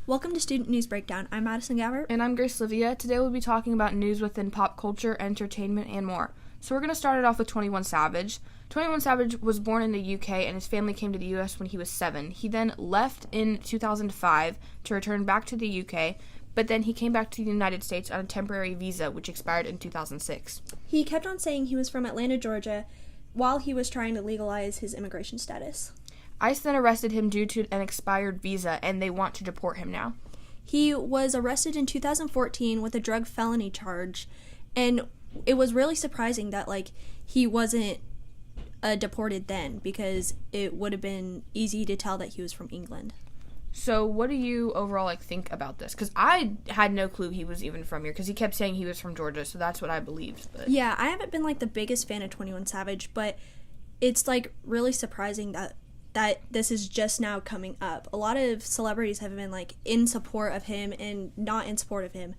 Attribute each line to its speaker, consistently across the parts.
Speaker 1: Welcome to Student News Breakdown. I'm Madison Gabbert.
Speaker 2: And I'm Livia. Today we'll be talking about news within pop culture, entertainment, and more. So we're going to start it off with 21 Savage. 21 Savage was born in the UK and his family came to the US when he was 7. He then left in 2005 to return back to the UK, but then he came back to the United States on a temporary visa which expired in 2006.
Speaker 1: He kept on saying he was from Atlanta, Georgia, while he was trying to legalize his immigration status.
Speaker 2: ICE then arrested him due to an expired visa, and they want to deport him now.
Speaker 1: He was arrested in 2014 with a drug felony charge, and it was really surprising that, he wasn't deported then, because it would have been easy to tell that he was from England.
Speaker 2: So what do you overall, think about this? Because I had no clue he was even from here, because he kept saying he was from Georgia, so that's what I believed. But
Speaker 1: yeah, I haven't been, the biggest fan of 21 Savage, but it's, really surprising that this is just now coming up. A lot of celebrities have been, in support of him and not in support of him.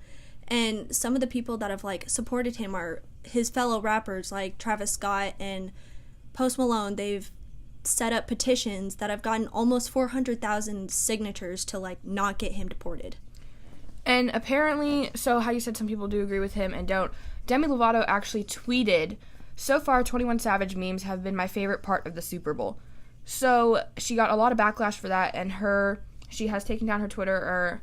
Speaker 1: And some of the people that have, supported him are his fellow rappers, like Travis Scott and Post Malone. They've set up petitions that have gotten almost 400,000 signatures to, not get him deported.
Speaker 2: And apparently, so how you said some people do agree with him and don't, Demi Lovato actually tweeted, "So far, 21 Savage memes have been my favorite part of the Super Bowl." So she got a lot of backlash for that, and she has taken down her Twitter, or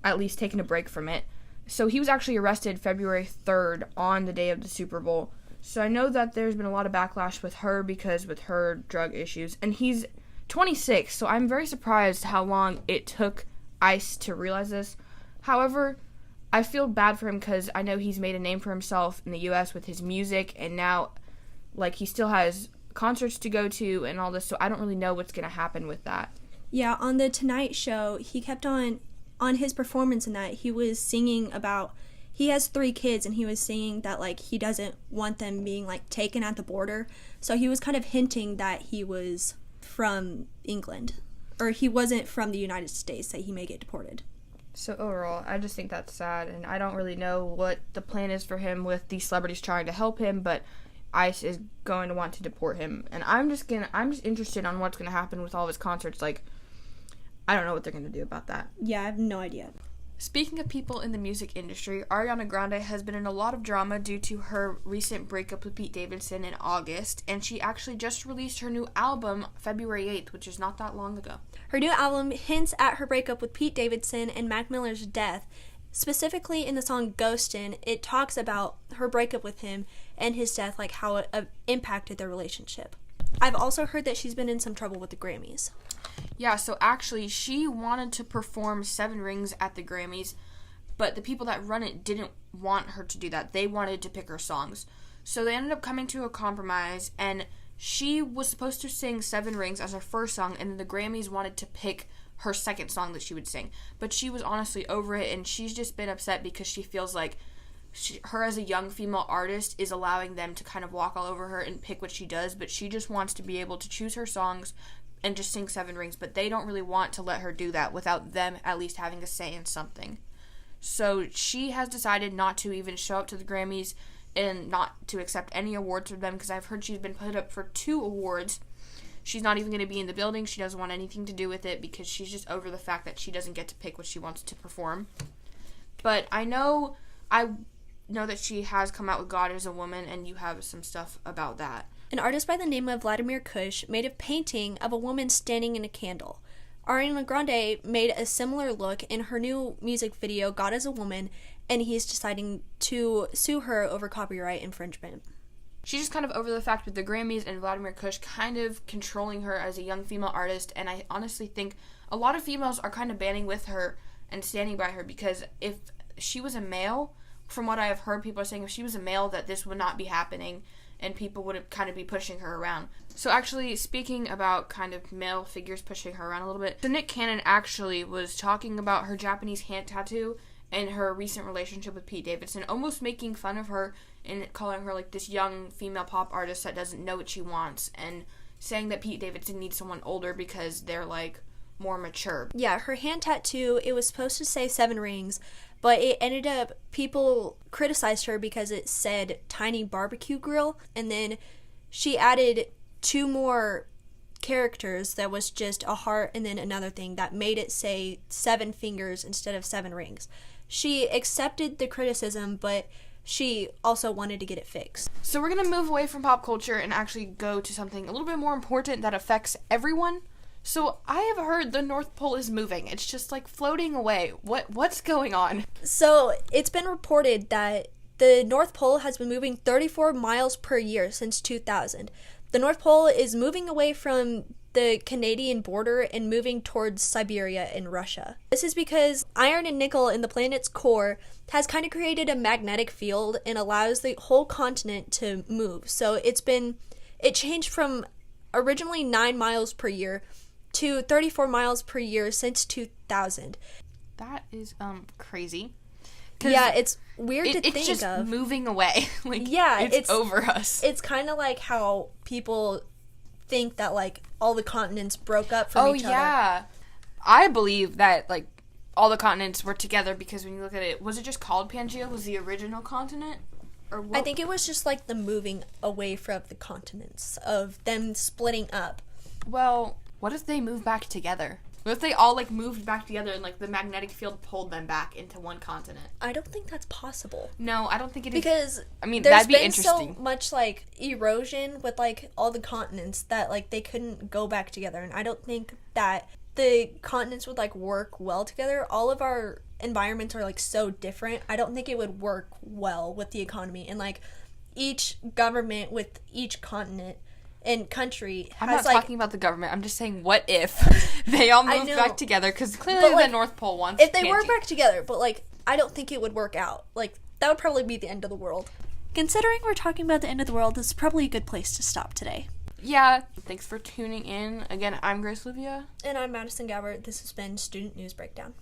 Speaker 2: at least taken a break from it. So he was actually arrested February 3rd on the day of the Super Bowl. So I know that there's been a lot of backlash with her because with her drug issues. And he's 26, so I'm very surprised how long it took ICE to realize this. However, I feel bad for him because I know he's made a name for himself in the U.S. with his music, and now, he still has concerts to go to and all this, so I don't really know what's going to happen with that.
Speaker 1: Yeah, on the Tonight Show, he kept on his performance in that, he was singing about, he has 3 kids, and he was singing that, he doesn't want them being, taken at the border, so he was kind of hinting that he was from England, or he wasn't from the United States, that he may get deported.
Speaker 2: So overall, I just think that's sad, and I don't really know what the plan is for him with these celebrities trying to help him, but ICE is going to want to deport him, and I'm just interested on what's going to happen with all of his concerts. I don't know what they're going to do about that.
Speaker 1: Yeah, I have no idea.
Speaker 2: Speaking of people in the music industry, Ariana Grande has been in a lot of drama due to her recent breakup with Pete Davidson in August, and she actually just released her new album February 8th, which is not that long ago.
Speaker 1: Her new album hints at her breakup with Pete Davidson and Mac Miller's death. Specifically in the song Ghostin', it talks about her breakup with him and his death, how it impacted their relationship. I've also heard that she's been in some trouble with the Grammys.
Speaker 2: Yeah, so actually she wanted to perform 7 Rings at the Grammys, but the people that run it didn't want her to do that. They wanted to pick her songs. So they ended up coming to a compromise, and she was supposed to sing 7 Rings as her first song, and then the Grammys wanted to pick her second song that she would sing. But she was honestly over it, and she's just been upset because she feels like her as a young female artist is allowing them to kind of walk all over her and pick what she does, but she just wants to be able to choose her songs and just sing 7 Rings, but they don't really want to let her do that without them at least having a say in something. So she has decided not to even show up to the Grammys and not to accept any awards from them, because I've heard she's been put up for 2 awards. She's not even going to be in the building. She doesn't want anything to do with it because she's just over the fact that she doesn't get to pick what she wants to perform. But I know that she has come out with God as a Woman, and you have some stuff about that.
Speaker 1: An artist by the name of Vladimir Kush made a painting of a woman standing in a candle. Ariana Grande made a similar look in her new music video, God as a Woman, and he's deciding to sue her over copyright infringement.
Speaker 2: She's just kind of over the fact with the Grammys and Vladimir Kush kind of controlling her as a young female artist, and I honestly think a lot of females are kind of banding with her and standing by her, because if she was a male, from what I have heard, people are saying if she was a male that this would not be happening, and people would kind of be pushing her around. So actually, speaking about kind of male figures pushing her around a little bit, so Nick Cannon actually was talking about her Japanese hand tattoo and her recent relationship with Pete Davidson, almost making fun of her and calling her this young female pop artist that doesn't know what she wants, and saying that Pete Davidson needs someone older because they're more mature.
Speaker 1: Yeah, her hand tattoo, it was supposed to say 7 Rings, but it ended up, people criticized her because it said Tiny Barbecue Grill, and then she added 2 more characters that was just a heart and then another thing that made it say 7 fingers instead of 7 rings. She accepted the criticism, but she also wanted to get it fixed.
Speaker 2: So we're going to move away from pop culture and actually go to something a little bit more important that affects everyone. So I have heard the North Pole is moving. It's just like floating away. What's going on?
Speaker 1: So it's been reported that the North Pole has been moving 34 miles per year since 2000. The North Pole is moving away from the Canadian border and moving towards Siberia and Russia. This is because iron and nickel in the planet's core has kind of created a magnetic field and allows the whole continent to move. So it changed from originally 9 miles per year to 34 miles per year since 2000.
Speaker 2: That is crazy.
Speaker 1: Yeah, it's weird to think of.
Speaker 2: It's just moving away. Like,
Speaker 1: yeah,
Speaker 2: it's over us.
Speaker 1: It's kind of like how people think that, like, all the continents broke up from each other. Oh, yeah.
Speaker 2: I believe that, like, all the continents were together because when you look at it, was it just called Pangea? Was the original continent? Or what?
Speaker 1: I think it was just, like, the moving away from the continents, of them splitting up.
Speaker 2: Well, what if they move back together? What if they all, like, moved back together and, like, the magnetic field pulled them back into one continent?
Speaker 1: I don't think that's possible.
Speaker 2: No, I don't think it is.
Speaker 1: Because
Speaker 2: I mean, that'd be interesting.
Speaker 1: There's been so much, like, erosion with, like, all the continents that, like, they couldn't go back together. And I don't think that the continents would, like, work well together. All of our environments are, like, so different. I don't think it would work well with the economy. And, like, each government with each continent and country has,
Speaker 2: I'm not
Speaker 1: like,
Speaker 2: talking about the government. I'm just saying, what if they all moved back together? Because clearly the North Pole wants
Speaker 1: if they were back together, but, like, I don't think it would work out. Like, that would probably be the end of the world. Considering we're talking about the end of the world, this is probably a good place to stop today.
Speaker 2: Yeah. Thanks for tuning in. Again, I'm Grace Livia.
Speaker 1: And I'm Madison Gabbert. This has been Student News Breakdown.